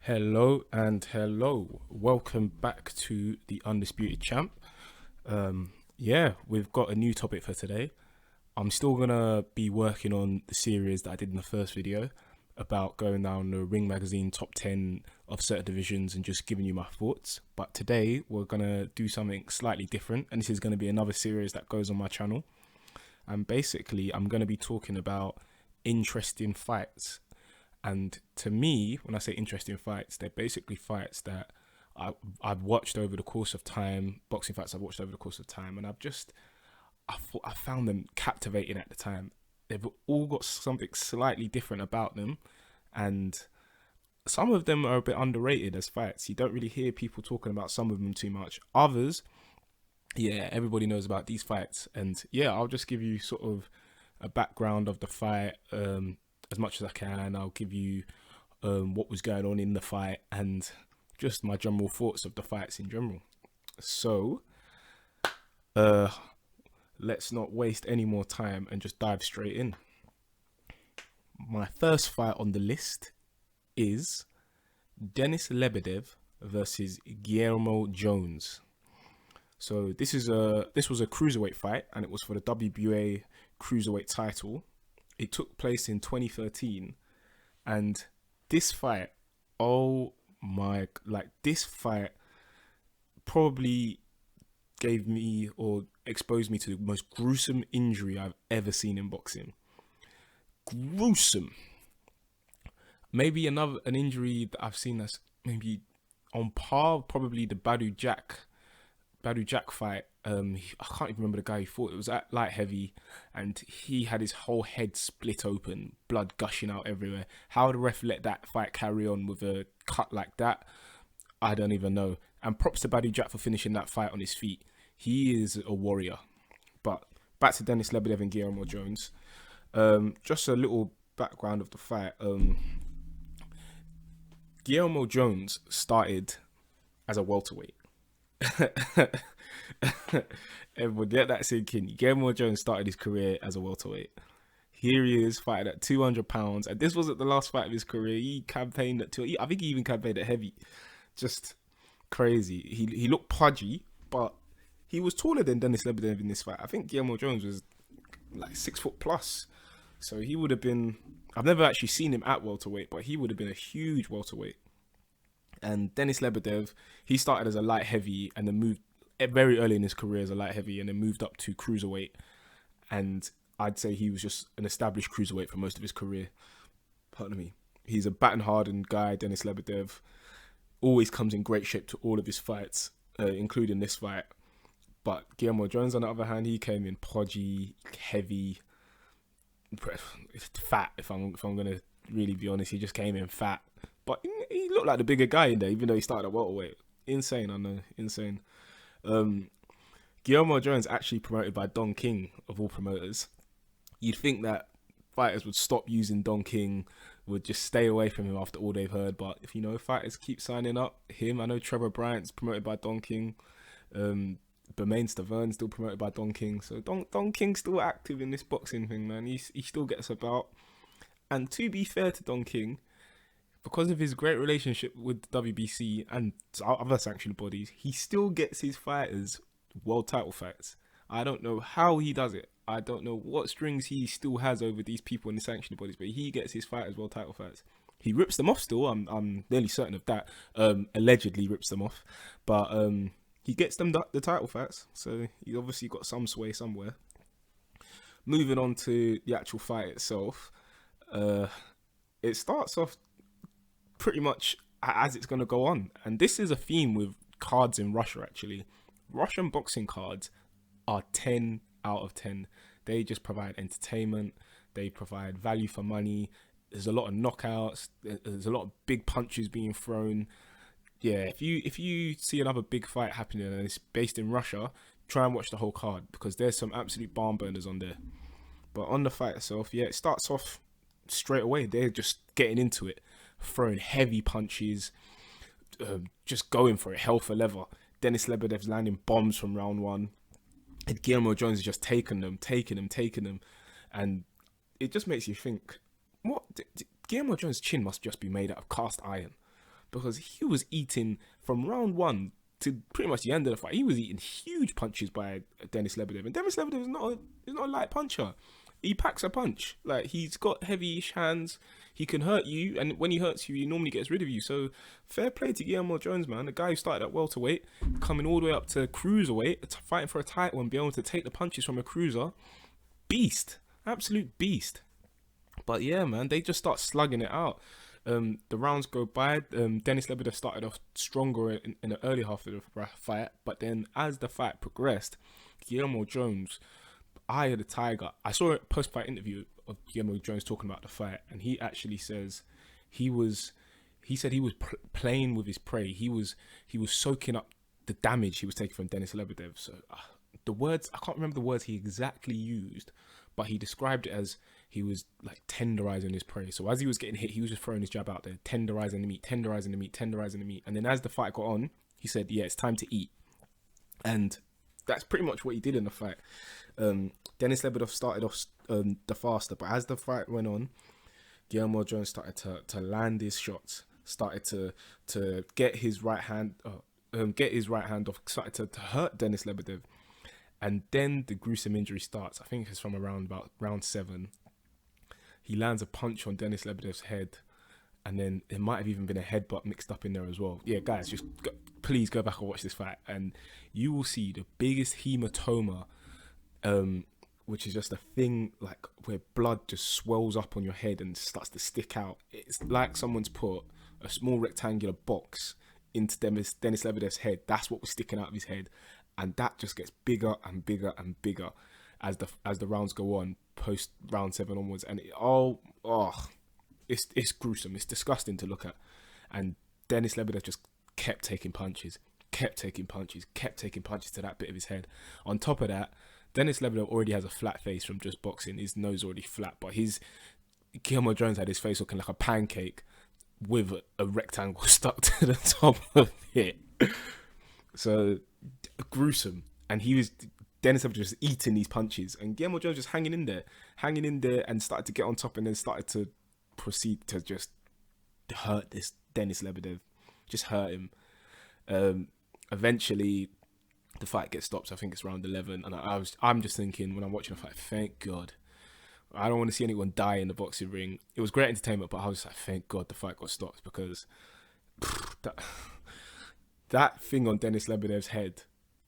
Hello and hello. Welcome back to the Undisputed Champ. We've got a new topic for today. I'm still gonna be working on the series that I did in the first video about going down the Ring Magazine top 10 of certain divisions and just giving you my thoughts. But today we're gonna do something slightly different, and this is gonna be another series that goes on my channel. And basically, I'm gonna be talking about interesting fights. And to me, when I say interesting fights, they're basically fights that I've watched over the course of time, boxing fights I've watched over the course of time, and I found them captivating at the time. They've all got something slightly different about them, and some of them are a bit underrated as fights. You don't really hear people talking about some of them too much. Others, yeah, everybody knows about these fights, and yeah, I'll just give you sort of a background of the fight. As much as I can, I'll give you what was going on in the fight and just my general thoughts of the fights in general. So, let's not waste any more time and just dive straight in. My first fight on the list is Denis Lebedev versus Guillermo Jones. So this was a cruiserweight fight, and it was for the WBA cruiserweight title. It took place in 2013, and this fight, this fight probably gave me or exposed me to the most gruesome injury I've ever seen in boxing. Gruesome. Maybe an injury that I've seen that's maybe on par, probably the Badu Jack fight. I can't even remember the guy he fought. It was at light heavy, and he had his whole head split open, blood gushing out everywhere. How the ref let that fight carry on with a cut like that, I don't even know. And props to Badu Jack for finishing that fight on his feet. He is a warrior. But back to Denis Lebedev and Guillermo Jones. Just a little background of the fight. Guillermo Jones started as a welterweight. Everyone get that sink in. Guillermo Jones started his career as a welterweight. Here he is fighting at 200 pounds, and this wasn't the last fight of his career. He campaigned at I think he even campaigned at heavy. Just crazy. He looked pudgy, but he was taller than Denis Lebedev in this fight. I think Guillermo Jones was like 6 foot plus, so he would have been. I've never actually seen him at welterweight, but he would have been a huge welterweight. And Denis Lebedev, he started as a light heavy and then moved very early in his career as a light heavy and then moved up to cruiserweight. And I'd say he was just an established cruiserweight for most of his career. Pardon me. He's a baton-hardened guy, Denis Lebedev. Always comes in great shape to all of his fights, including this fight. But Guillermo Jones, on the other hand, he came in podgy, heavy, fat. If I'm gonna really be honest, he just came in fat. But he looked like the bigger guy in there, even though he started at welterweight. Insane, I know, insane. Guillermo Jones actually promoted by Don King, of all promoters. You'd think that fighters would stop using Don King, would just stay away from him after all they've heard. But if fighters keep signing up him, I know Trevor Bryant's promoted by Don King. Bermain Stavern's still promoted by Don King. So Don King's still active in this boxing thing, man. He still gets about. And to be fair to Don King, because of his great relationship with WBC and other sanctioned bodies, he still gets his fighters world title fights. I don't know how he does it. I don't know what strings he still has over these people in the sanctioned bodies, but he gets his fighters world title fights. He rips them off still. I'm nearly certain of that. Allegedly rips them off, but he gets them the title fights. So he's obviously got some sway somewhere. Moving on to the actual fight itself, it starts off pretty much as it's going to go on. And this is a theme with cards in Russia, actually. Russian boxing cards are 10 out of 10. They just provide entertainment. They provide value for money. There's a lot of knockouts. There's a lot of big punches being thrown. Yeah, if you see another big fight happening and it's based in Russia, try and watch the whole card, because there's some absolute barn burners on there. But on the fight itself, yeah, it starts off straight away. They're just getting into it, throwing heavy punches, just going for it, hell for leather. Denis Lebedev's landing bombs from round one, and Guillermo Jones is just taking them, and it just makes you think, what? Guillermo Jones' chin must just be made out of cast iron, because he was eating from round 1 to pretty much the end of the fight. He was eating huge punches by Denis Lebedev, and Denis Lebedev is not a light puncher. He packs a punch. Like, he's got heavy-ish hands. He can hurt you, and when he hurts you, he normally gets rid of you. So fair play to Guillermo Jones, man. The guy who started at welterweight, coming all the way up to cruiserweight, fighting for a title and being able to take the punches from a cruiser. Beast. Absolute beast. But yeah, man, they just start slugging it out. The rounds go by. Denis Lebedev started off stronger in the early half of the fight, but then as the fight progressed, Guillermo Jones, eye of the tiger. I saw a post-fight interview of Guillermo Jones talking about the fight, and he actually says he said he was playing with his prey. He was soaking up the damage he was taking from Denis Lebedev. So the words, I can't remember the words he exactly used, but he described it as he was like tenderizing his prey. So as he was getting hit, he was just throwing his jab out there, tenderizing the meat, tenderizing the meat, tenderizing the meat. And then as the fight got on, he said, yeah, it's time to eat. And that's pretty much what he did in the fight. Denis Lebedev started off the faster, but as the fight went on, Guillermo Jones started to land his shots, started to get his right hand off, started to hurt Denis Lebedev. And then the gruesome injury starts. I think it's from around about round 7. He lands a punch on Denis Lebedev's head, and then there might have even been a headbutt mixed up in there as well. Yeah, guys, please go back and watch this fight, and you will see the biggest hematoma, which is just a thing like where blood just swells up on your head and starts to stick out. It's like someone's put a small rectangular box into Denis Lebedev's head. That's what was sticking out of his head. And that just gets bigger and bigger and bigger as the rounds go on, post round 7 onwards, and it's gruesome. It's disgusting to look at. And Denis Lebedev just kept taking punches to that bit of his head. On top of that, Denis Lebedev already has a flat face from just boxing. His nose already flat, but Guillermo Jones had his face looking like a pancake with a rectangle stuck to the top of it. So gruesome. And Denis Lebedev just eating these punches, and Guillermo Jones just hanging in there, and started to get on top, and then started to proceed to just hurt this Denis Lebedev, just hurt him. Eventually, the fight gets stopped. I think it's round 11, and I'm just thinking when I'm watching the fight, thank God. I don't want to see anyone die in the boxing ring. It was great entertainment, but I was like, thank God the fight got stopped, because that thing on Denis Lebedev's head,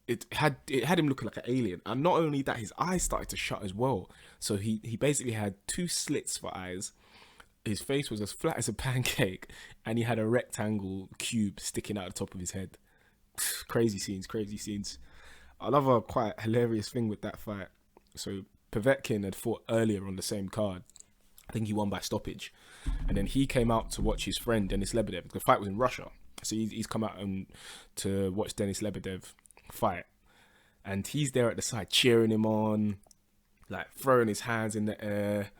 it had him looking like an alien. And not only that, his eyes started to shut as well. So he basically had 2 slits for eyes. His face was as flat as a pancake, and he had a rectangle cube sticking out the top of his head. Crazy scenes. Another quite hilarious thing with that fight. So Povetkin had fought earlier on the same card. I think he won by stoppage. And then he came out to watch his friend Denis Lebedev. The fight was in Russia. So he's come out to watch Denis Lebedev fight. And he's there at the side cheering him on, like throwing his hands in the air,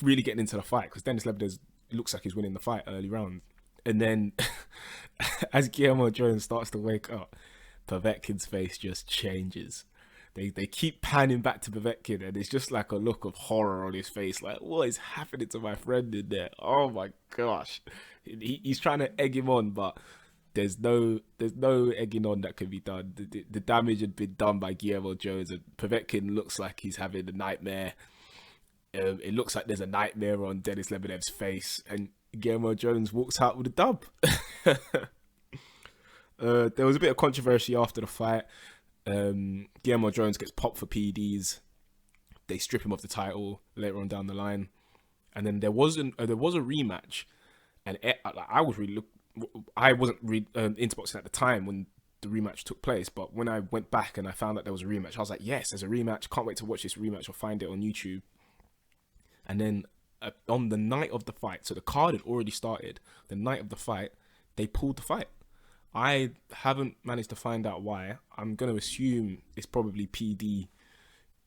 really getting into the fight, because Denis Lebedev looks like he's winning the fight early round. And then as Guillermo Jones starts to wake up, Povetkin's face just changes. They keep panning back to Povetkin, and it's just like a look of horror on his face. Like, what is happening to my friend in there? Oh my gosh. He's trying to egg him on, but there's no egging on that can be done. The damage had been done by Guillermo Jones, and Povetkin looks like he's having a nightmare. It looks like there's a nightmare on Denis Lebedev's face, and Guillermo Jones walks out with a dub. There was a bit of controversy after the fight. Guillermo Jones gets popped for PEDs. They strip him of the title later on down the line, and then there was a rematch. And I wasn't into boxing at the time when the rematch took place, but when I went back and I found that there was a rematch, I was like, yes, there's a rematch. Can't wait to watch this rematch or find it on YouTube. And then on the night of the fight, so the card had already started. The night of the fight, they pulled the fight. I haven't managed to find out why. I'm going to assume it's probably PD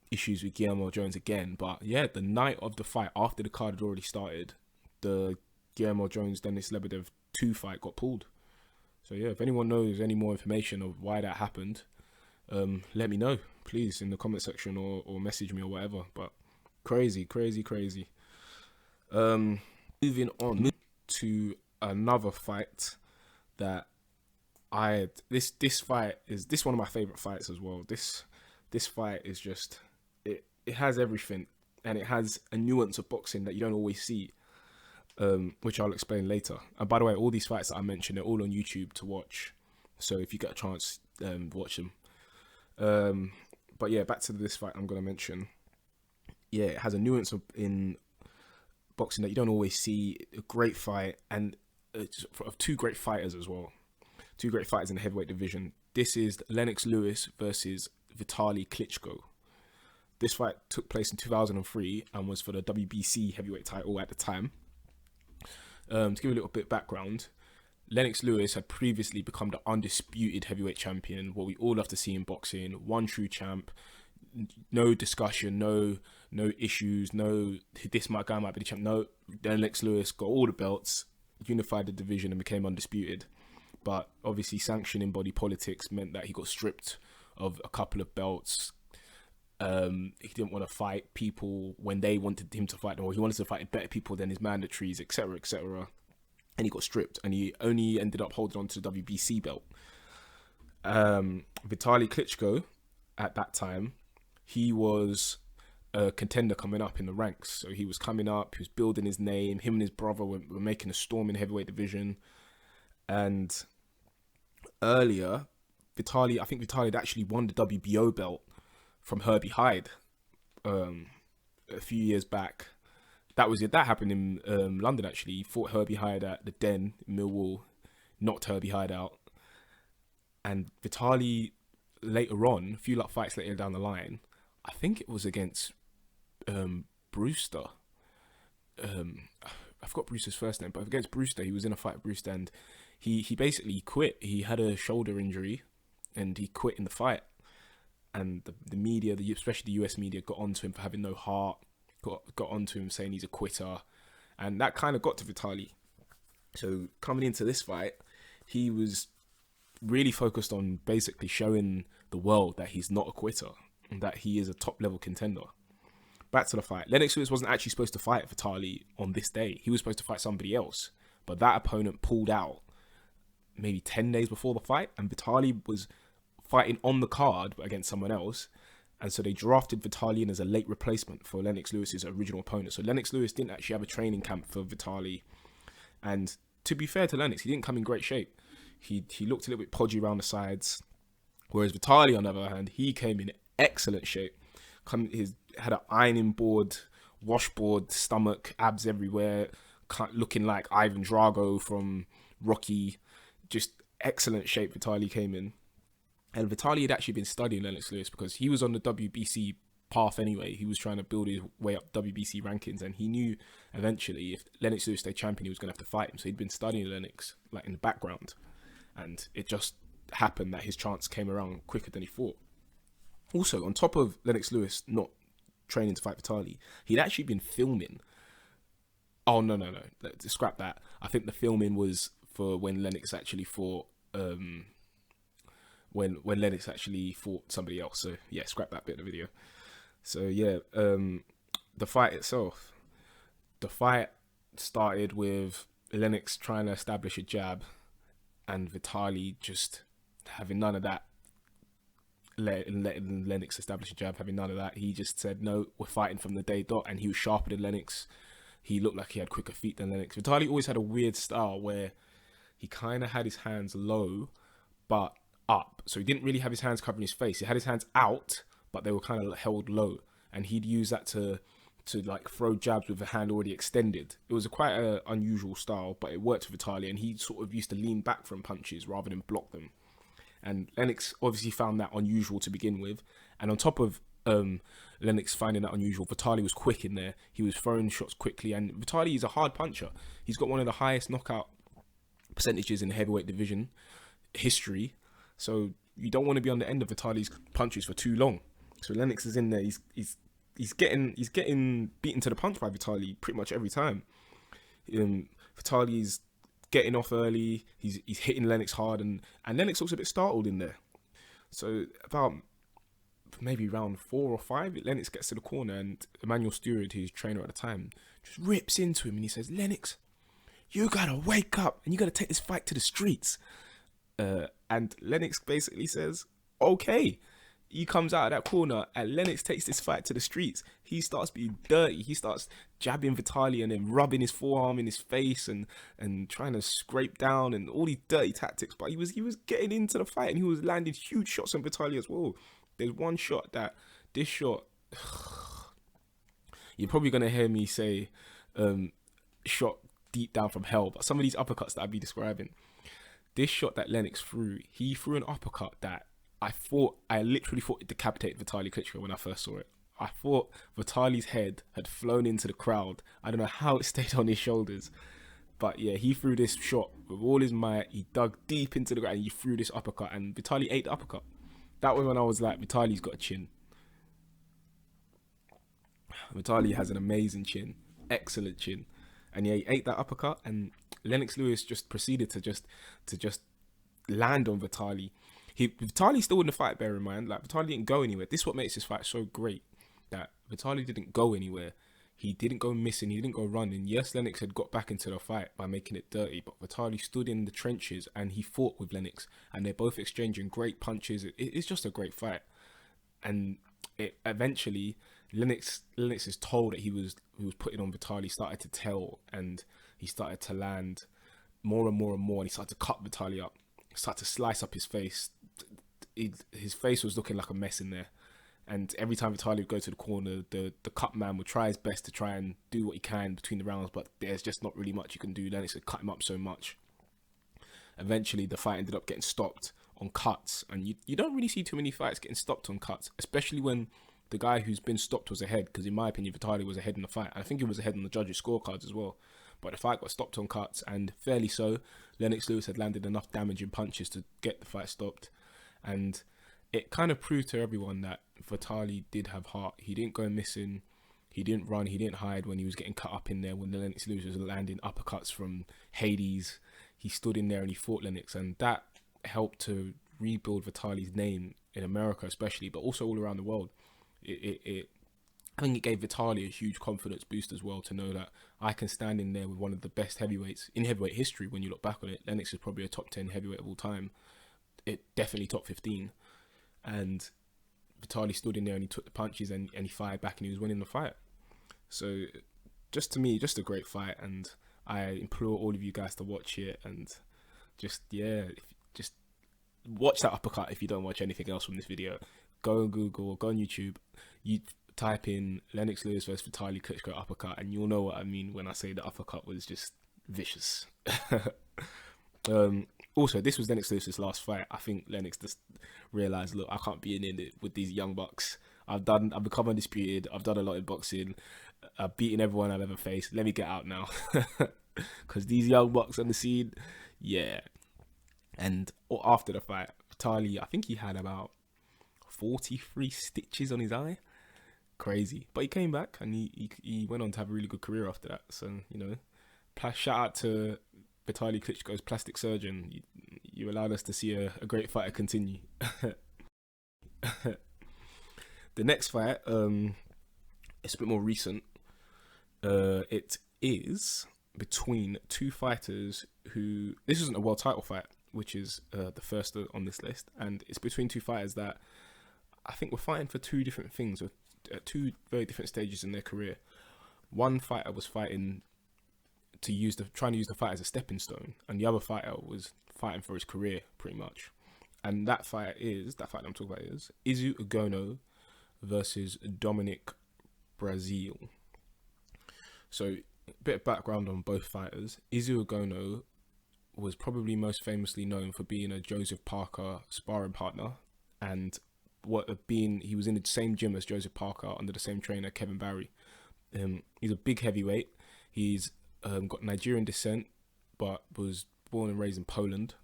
issues with Guillermo Jones again. But yeah, the night of the fight, after the card had already started, the Guillermo Jones Denis Lebedev 2 fight got pulled. So yeah, if anyone knows any more information of why that happened, let me know, please, in the comment section or message me or whatever. But crazy. Moving on to another fight. that this fight is one of my favorite fights as well. This fight is just it has everything, and it has a nuance of boxing that you don't always see, which I'll explain later. And by the way, all these fights that I mentioned, they're all on YouTube to watch. So if you get a chance, watch them. But yeah, back to this fight I'm going to mention. Yeah, it has a nuance in boxing that you don't always see. A great fight, and of two great fighters as well. Two great fighters in the heavyweight division. This is Lennox Lewis versus Vitali Klitschko. This fight took place in 2003 and was for the WBC heavyweight title at the time. To give a little bit of background, Lennox Lewis had previously become the undisputed heavyweight champion, what we all love to see in boxing. One true champ, no discussion, no issues, no this my guy might be the champ. No, Lennox Lewis got all the belts, unified the division, and became undisputed. But obviously, sanctioning body politics meant that he got stripped of a couple of belts. He didn't want to fight people when they wanted him to fight them, or he wanted to fight better people than his mandatories, etc., etc. And he got stripped, and he only ended up holding on to the WBC belt. Vitali Klitschko, at that time, he was a contender coming up in the ranks. So he was coming up, he was building his name. Him and his brother were making a storm in the heavyweight division. And earlier, I think Vitali had actually won the WBO belt from Herbie Hyde a few years back. That happened in London, actually. He fought Herbie Hyde at the Den in Millwall, knocked Herbie Hyde out. And Vitali, later on, a few fights later down the line, I think it was against Brewster. I forgot Brewster's first name, but against Brewster, he was in a fight with Brewster, and he basically quit. He had a shoulder injury, and he quit in the fight. And the media, especially the US media, got onto him for having no heart. Got onto him saying he's a quitter, and that kind of got to Vitali. So coming into this fight, he was really focused on basically showing the world that he's not a quitter and that he is a top level contender. Back to the fight. Lennox Lewis wasn't actually supposed to fight Vitali on this day. He was supposed to fight somebody else, but that opponent pulled out maybe 10 days before the fight, and Vitali was fighting on the card against someone else. And so they drafted Vitali in as a late replacement for Lennox Lewis's original opponent. So Lennox Lewis didn't actually have a training camp for Vitali. And to be fair to Lennox, he didn't come in great shape. He looked a little bit podgy around the sides. Whereas Vitali, on the other hand, he came in excellent shape. He had an ironing board, washboard, stomach, abs everywhere, looking like Ivan Drago from Rocky. Just excellent shape Vitali came in. And Vitali had actually been studying Lennox Lewis because he was on the WBC path anyway. He was trying to build his way up WBC rankings, and he knew eventually if Lennox Lewis stayed champion, he was going to have to fight him. So he'd been studying Lennox like in the background, and it just happened that his chance came around quicker than he thought. Also, on top of Lennox Lewis not training to fight Vitali, he'd actually been filming. Oh no! Let's scrap that. I think the filming was for when Lennox actually fought. When Lennox actually fought somebody else. So yeah, scrap that bit of the video. So yeah, the fight itself. The fight started with Lennox trying to establish a jab, and Vitali just having none of that. Letting Lennox establish a jab, having none of that. He just said, no, we're fighting from the day dot, and he was sharper than Lennox. He looked like he had quicker feet than Lennox. Vitali always had a weird style where he kind of had his hands low, but up. So he didn't really have his hands covering his face. He had his hands out, but they were kind of held low. And he'd use that to like throw jabs with the hand already extended. It was quite an unusual style, but it worked for Vitali. And he sort of used to lean back from punches rather than block them. And Lennox obviously found that unusual to begin with. And on top of Lennox finding that unusual, Vitali was quick in there. He was throwing shots quickly. And Vitali is a hard puncher. He's got one of the highest knockout percentages in the heavyweight division history. So you don't want to be on the end of Vitali's punches for too long. So Lennox is in there. He's getting beaten to the punch by Vitali pretty much every time. Vitali's getting off early. He's hitting Lennox hard, and Lennox looks a bit startled in there. So about maybe round 4 or 5, Lennox gets to the corner, and Emmanuel Stewart, his trainer at the time, just rips into him, and he says, "Lennox, you gotta wake up and you gotta take this fight to the streets. And Lennox basically says, okay. He comes out of that corner and Lennox takes this fight to the streets. He starts being dirty. He starts jabbing Vitali and then rubbing his forearm in his face and trying to scrape down and all these dirty tactics. But he was getting into the fight and he was landing huge shots on Vitali as well. There's one shot that this shot, you're probably gonna hear me say, shot deep down from hell. But some of these uppercuts that I'd be describing, this shot that Lennox threw, he threw an uppercut that I literally thought it decapitated Vitali Klitschko when I first saw it. I thought Vitali's head had flown into the crowd. I don't know how it stayed on his shoulders. But yeah, he threw this shot with all his might. He dug deep into the ground and he threw this uppercut. And Vitali ate the uppercut. That was when I was like, Vitali's got a chin. Vitali has an amazing chin. Excellent chin. And yeah, he ate that uppercut. And Lennox Lewis just proceeded to just land on Vitali. Vitali's still in the fight, bear in mind. Like, Vitali didn't go anywhere. This is what makes this fight so great. That Vitali didn't go anywhere. He didn't go missing. He didn't go running. Yes, Lennox had got back into the fight by making it dirty, but Vitali stood in the trenches and he fought with Lennox. And they're both exchanging great punches. It's just a great fight. And eventually, Lennox is told that he was putting on Vitali, started to tell, and he started to land more and more and more. And he started to cut Vitali up, started to slice up his face. His face was looking like a mess in there, and every time Vitali would go to the corner, the cut man would try his best to try and do what he can between the rounds, but there's just not really much you can do. Lennox had cut him up so much. Eventually, the fight ended up getting stopped on cuts, and you don't really see too many fights getting stopped on cuts, especially when the guy who's been stopped was ahead, because in my opinion, Vitali was ahead in the fight, and I think he was ahead on the judges' scorecards as well. But the fight got stopped on cuts, and fairly so. Lennox Lewis had landed enough damaging punches to get the fight stopped. And it kind of proved to everyone that Vitali did have heart. He didn't go missing. He didn't run. He didn't hide when he was getting cut up in there. When the Lennox Lewis was landing uppercuts from Hades, he stood in there and he fought Lennox. And that helped to rebuild Vitali's name in America especially, but also all around the world. I think it gave Vitali a huge confidence boost as well, to know that I can stand in there with one of the best heavyweights in heavyweight history. When you look back on it, Lennox is probably a top 10 heavyweight of all time. It definitely top 15. And Vitali stood in there and he took the punches and he fired back and he was winning the fight. So just to me, just a great fight, and I implore all of you guys to watch it and just watch that uppercut if you don't watch anything else from this video. Go on Google or go on YouTube. You type in Lennox Lewis versus Vitali Klitschko uppercut and you'll know what I mean when I say the uppercut was just vicious. Also, this was Lennox Lewis's last fight. I think Lennox just realised, look, I can't be in it with these young bucks. I've become undisputed. I've done a lot in boxing. I've beaten everyone I've ever faced. Let me get out now. Because these young bucks on the scene, yeah. And after the fight, Vitali, I think he had about 43 stitches on his eye. Crazy. But he came back and he went on to have a really good career after that. So, you know, shout out to Vitali Klitschko's plastic surgeon. You allowed us to see a great fighter continue. The next fight, it's a bit more recent. It is between two fighters who... This isn't a world title fight, which is the first on this list. And it's between two fighters that I think were fighting for two different things, or at two very different stages in their career. One fighter was fighting trying to use the fight as a stepping stone, and the other fighter was fighting for his career, pretty much. And that fight I'm talking about is Izu Ugono versus Dominic Brazil. So, a bit of background on both fighters. Izu Ugono was probably most famously known for being a Joseph Parker sparring partner, and he was in the same gym as Joseph Parker under the same trainer, Kevin Barry. He's a big heavyweight. He's got Nigerian descent, but was born and raised in Poland.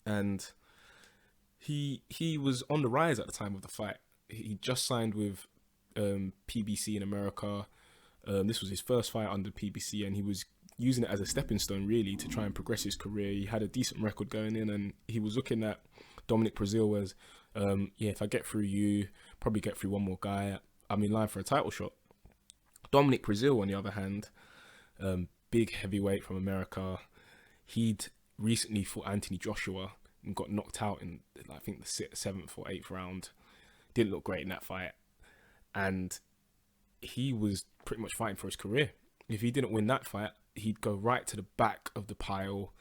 And he was on the rise at the time of the fight. He just signed with PBC in America. This was his first fight under PBC, and he was using it as a stepping stone, really, to try and progress his career. He had a decent record going in, and he was looking at Dominic Brazil as, if I get through you, probably get through one more guy, I'm in line for a title shot. Dominic Brazil, on the other hand, big heavyweight from America. He'd recently fought Anthony Joshua and got knocked out in, I think, the 7th or 8th round. Didn't look great in that fight. And he was pretty much fighting for his career. If he didn't win that fight, he'd go right to the back of the pile,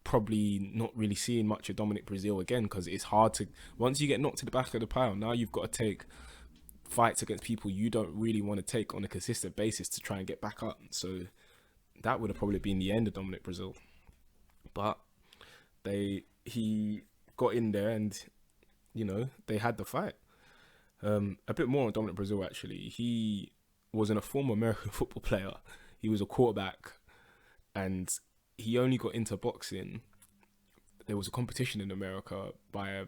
probably not really seeing much of Dominic Breazeale again, because it's hard to, once you get knocked to the back of the pile, now you've got to take fights against people you don't really want to take on a consistent basis to try and get back up. So that would have probably been the end of Dominic Breazeale. But he got in there and, you know, they had the fight. A bit more on Dominic Breazeale, actually. He was a former American football player. He was a quarterback, and he only got into boxing. There was a competition in America by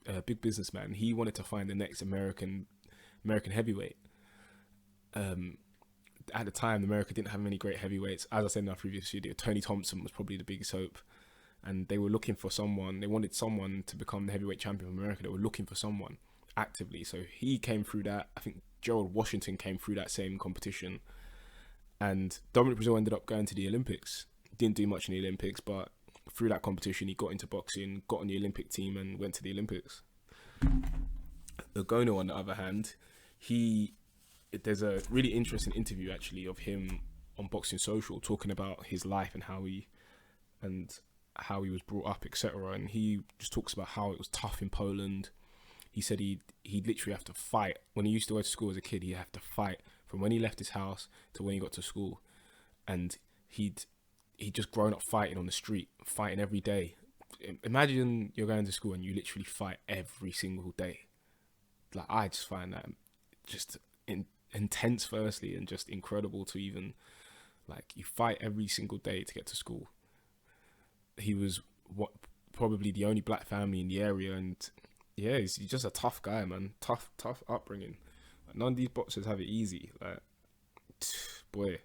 a big businessman. He wanted to find the next American heavyweight. At the time, America didn't have many great heavyweights. As I said in our previous video, Tony Thompson was probably the biggest hope. And they were looking for someone. They wanted someone to become the heavyweight champion of America. They were looking for someone actively. So he came through that. I think Gerald Washington came through that same competition. And Dominic Breazeale ended up going to the Olympics. Didn't do much in the Olympics, but through that competition, he got into boxing, got on the Olympic team, and went to the Olympics. Ogono, on the other hand, there's a really interesting interview actually of him on Boxing Social talking about his life and how he was brought up, etc. And he just talks about how it was tough in Poland. He said he'd literally have to fight. When he used to go to school as a kid, he'd have to fight from when he left his house to when he got to school. And he'd just grown up fighting on the street, fighting every day. Imagine you're going to school and you literally fight every single day. Like, I just find that just intense, firstly, and just incredible to even, like, you fight every single day to get to school. He was probably the only black family in the area, and yeah, he's just a tough guy, man. Tough upbringing. None of these boxers have it easy, like, boy.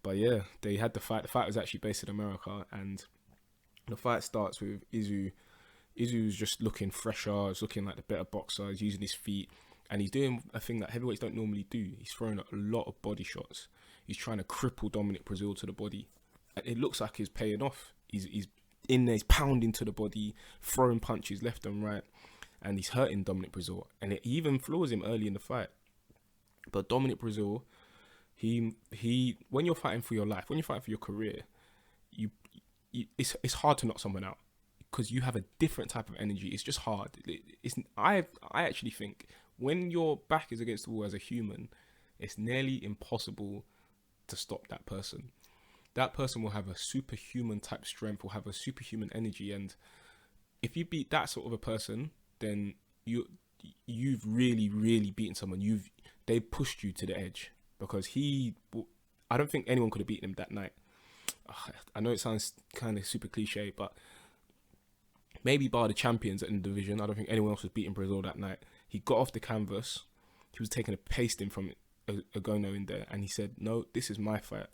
But yeah, they had the fight. The fight was actually based in America, and the fight starts with Izu. Izu's just looking fresher. He's looking like the better boxer. He's using his feet, and he's doing a thing that heavyweights don't normally do. He's throwing a lot of body shots. He's trying to cripple Dominic Breazeale to the body. And it looks like he's paying off. He's in there, he's pounding to the body, throwing punches left and right, and he's hurting Dominic Breazeale. And it even floors him early in the fight. But Dominic Breazeale, he when you're fighting for your life, when you're fighting for your career, it's hard to knock someone out because you have a different type of energy. It's just hard. I actually think when your back is against the wall as a human, it's nearly impossible to stop that person. That person will have a superhuman type strength, will have a superhuman energy, and if you beat that sort of a person, then you've really, really beaten someone. They pushed you to the edge, because I don't think anyone could have beaten him that night. I know it sounds kind of super cliche, but maybe bar the champions in the division, I don't think anyone else was beating Breazeale that night. He got off the canvas. He was taking a pasting from Ogono in there, and he said, "No, this is my fight."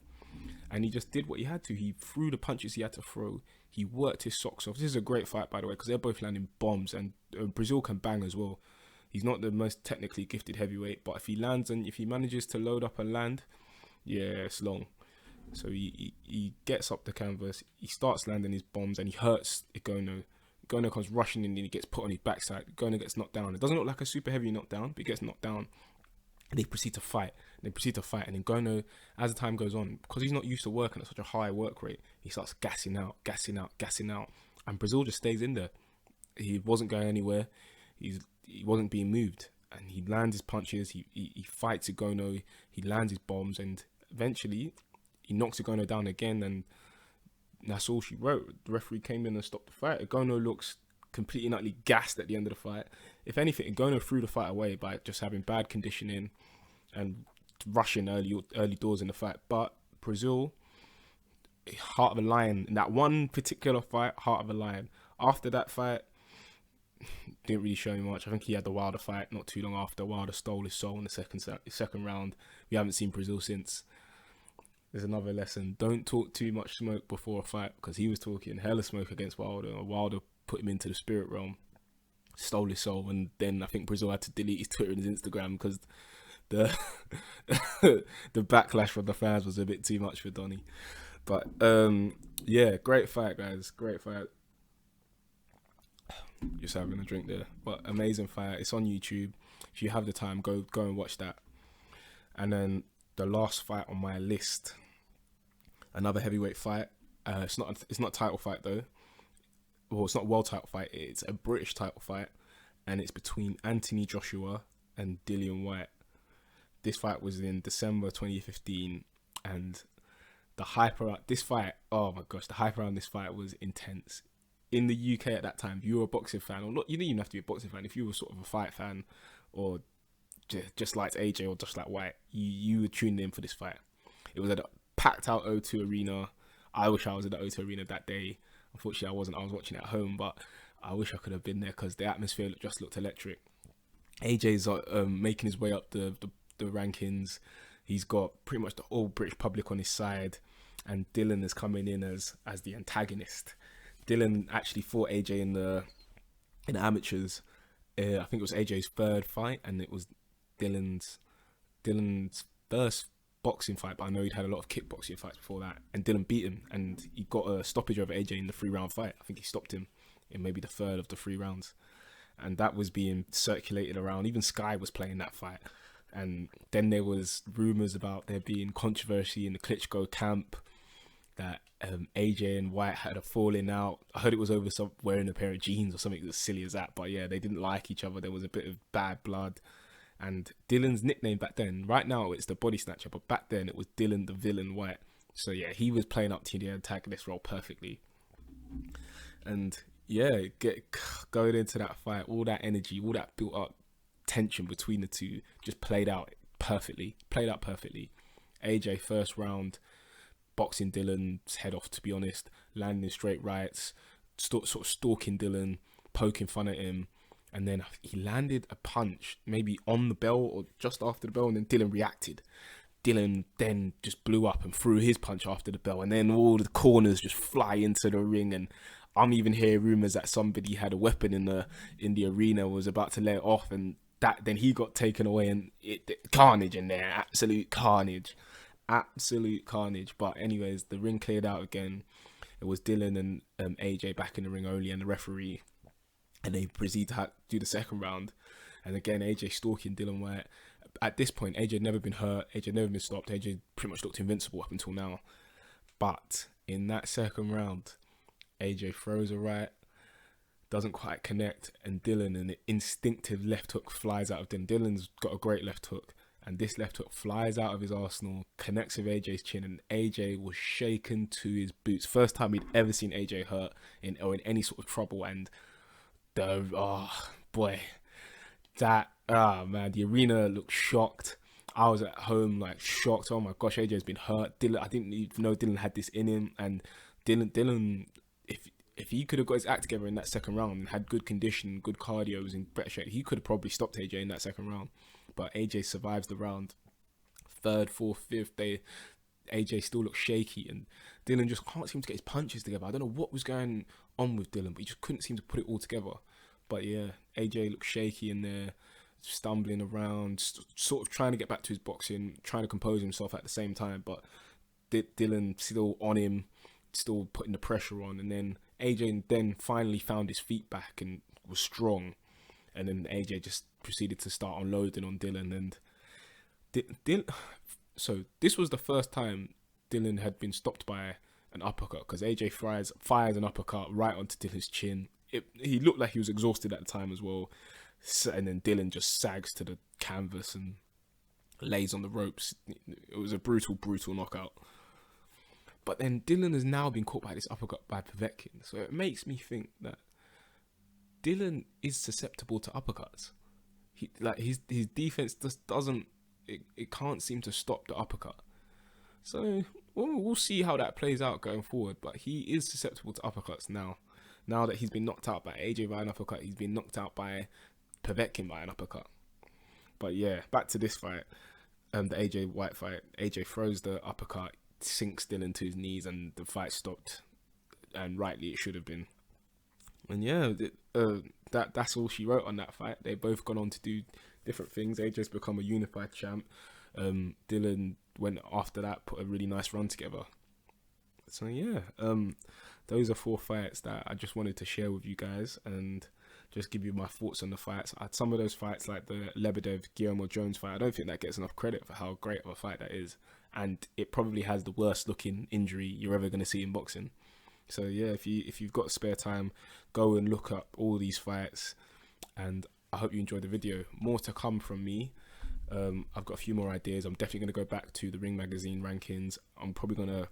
And he just did what he had to. He threw the punches he had to throw. He worked his socks off. This is a great fight, by the way, because they're both landing bombs, and Breazeale can bang as well. He's not the most technically gifted heavyweight, but if he lands and if he manages to load up and land, yeah, it's long. So he gets up the canvas, he starts landing his bombs, and he hurts Ogono. Ogono comes rushing in and he gets put on his backside. Ogono gets knocked down. It doesn't look like a super heavy knockdown, but he gets knocked down. And they proceed to fight. And then Ogono, as the time goes on, because he's not used to working at such a high work rate, he starts gassing out. And Breazeale just stays in there. He wasn't going anywhere. He wasn't being moved. And he lands his punches. He fights Ogono. He lands his bombs. And eventually, he knocks Ogono down again. And that's all she wrote. The referee came in and stopped the fight. Ogono looks completely and utterly gassed at the end of the fight. If anything, Ogono threw the fight away by just having bad conditioning and rushing early doors in the fight. But Breazeale, heart of a lion. In that one particular fight, heart of a lion. After that fight, didn't really show me much. I think he had the Wilder fight not too long after. Wilder stole his soul in the second round. We haven't seen Breazeale since. There's another lesson. Don't talk too much smoke before a fight, because he was talking hella smoke against Wilder. And Wilder put him into the spirit realm, stole his soul, and then I think Breazeale had to delete his Twitter and his Instagram because the the backlash from the fans was a bit too much for Donny. But yeah, great fight, guys. Great fight. Just having a drink there, but amazing fight. It's on YouTube. If you have the time, go and watch that. And then the last fight on my list, another heavyweight fight. It's not a title fight though. Well, it's not a world title fight. It's a British title fight, and it's between Anthony Joshua and Dillian Whyte. This fight was in December 2015, and the hype around this fight, oh my gosh, the hype around this fight was intense. In the UK at that time, if you were a boxing fan, or not, you didn't even have to be a boxing fan. If you were sort of a fight fan, or just like AJ or just like White, you were tuned in for this fight. It was at a packed out O2 Arena. I wish I was at the O2 Arena that day. Unfortunately, I wasn't. I was watching it at home, but I wish I could have been there because the atmosphere just looked electric. AJ's making his way up the rankings. He's got pretty much the whole British public on his side, and Dylan is coming in as the antagonist. Dylan actually fought AJ in the amateurs. I think it was AJ's third fight, and it was Dylan's first boxing fight. But I know he'd had a lot of kickboxing fights before that, and Dylan beat him, and he got a stoppage over AJ in the 3-round fight. I think he stopped him in maybe the third of the 3 rounds, and that was being circulated around. Even Sky was playing that fight. And then there was rumours about there being controversy in the Klitschko camp, that AJ and White had a falling out. I heard it was over some wearing a pair of jeans or something as silly as that. But yeah, they didn't like each other. There was a bit of bad blood. And Dylan's nickname back then, right now it's the Body Snatcher, but back then it was Dylan the Villain White. So yeah, he was playing up to the antagonist role perfectly. And yeah, going into that fight, all that energy, all that built up tension between the two just played out perfectly. AJ first round boxing Dylan's head off, to be honest, landing straight rights, sort of stalking Dylan, poking fun at him, and then he landed a punch maybe on the bell or just after the bell, and then Dylan reacted. Dylan then just blew up and threw his punch after the bell, and then all the corners just fly into the ring. And I'm even hearing rumors that somebody had a weapon in the arena, was about to let it off, and that then he got taken away, and carnage in there, absolute carnage. But anyways, the ring cleared out again. It was Dylan and AJ back in the ring only, and the referee, and they proceed to do the second round. And again, AJ stalking Dylan Whyte. At this point, AJ had never been hurt, AJ had never been stopped. AJ pretty much looked invincible up until now. But in that second round, AJ throws a right, doesn't quite connect, and Dylan, an instinctive left hook flies out of Dylan. Dylan's got a great left hook, and this left hook flies out of his arsenal, connects with AJ's chin, and AJ was shaken to his boots. First time we'd ever seen AJ hurt in any sort of trouble. And the the arena looked shocked. I was at home like shocked. Oh my gosh, AJ's been hurt. Dylan, I didn't even know Dylan had this in him. And Dylan, if he could have got his act together in that second round and had good condition, good cardio, was in better shape, he could have probably stopped AJ in that second round. But AJ survives the round. Third, fourth, fifth, AJ still looks shaky, and Dylan just can't seem to get his punches together. I don't know what was going on with Dylan, but he just couldn't seem to put it all together. But yeah, AJ looked shaky in there, stumbling around, sort of trying to get back to his boxing, trying to compose himself at the same time. But Dylan still on him, still putting the pressure on. And then AJ then finally found his feet back and was strong. And then AJ just proceeded to start unloading on Dylan. And so this was the first time Dylan had been stopped by an uppercut, because AJ fires an uppercut right onto Dylan's chin. He looked like he was exhausted at the time as well. And then Dylan just sags to the canvas and lays on the ropes. It was a brutal knockout. But then Dylan has now been caught by this uppercut by Povetkin. So it makes me think that Dylan is susceptible to uppercuts. His defense just doesn't. It can't seem to stop the uppercut. So we'll see how that plays out going forward. But he is susceptible to uppercuts now. Now that he's been knocked out by AJ by an uppercut, he's been knocked out by Povetkin by an uppercut. But yeah, back to this fight, the AJ White fight. AJ throws the uppercut, sinks Dylan to his knees, and the fight stopped. And rightly, it should have been. And yeah, that's all she wrote on that fight. They've both gone on to do different things. AJ's become a unified champ. Dylan went after that, put a really nice run together. So yeah, those are 4 fights that I just wanted to share with you guys and just give you my thoughts on the fights. Some of those fights, like the Lebedev Guillermo Jones fight, I don't think that gets enough credit for how great of a fight that is, and it probably has the worst looking injury you're ever going to see in boxing. So yeah, if you've got spare time, go and look up all these fights, and I hope you enjoyed the video. More to come from me. I've got a few more ideas. I'm definitely going to go back to the Ring Magazine rankings. I'm probably going to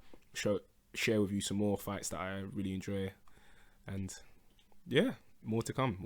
share with you some more fights that I really enjoy, and yeah, more to come.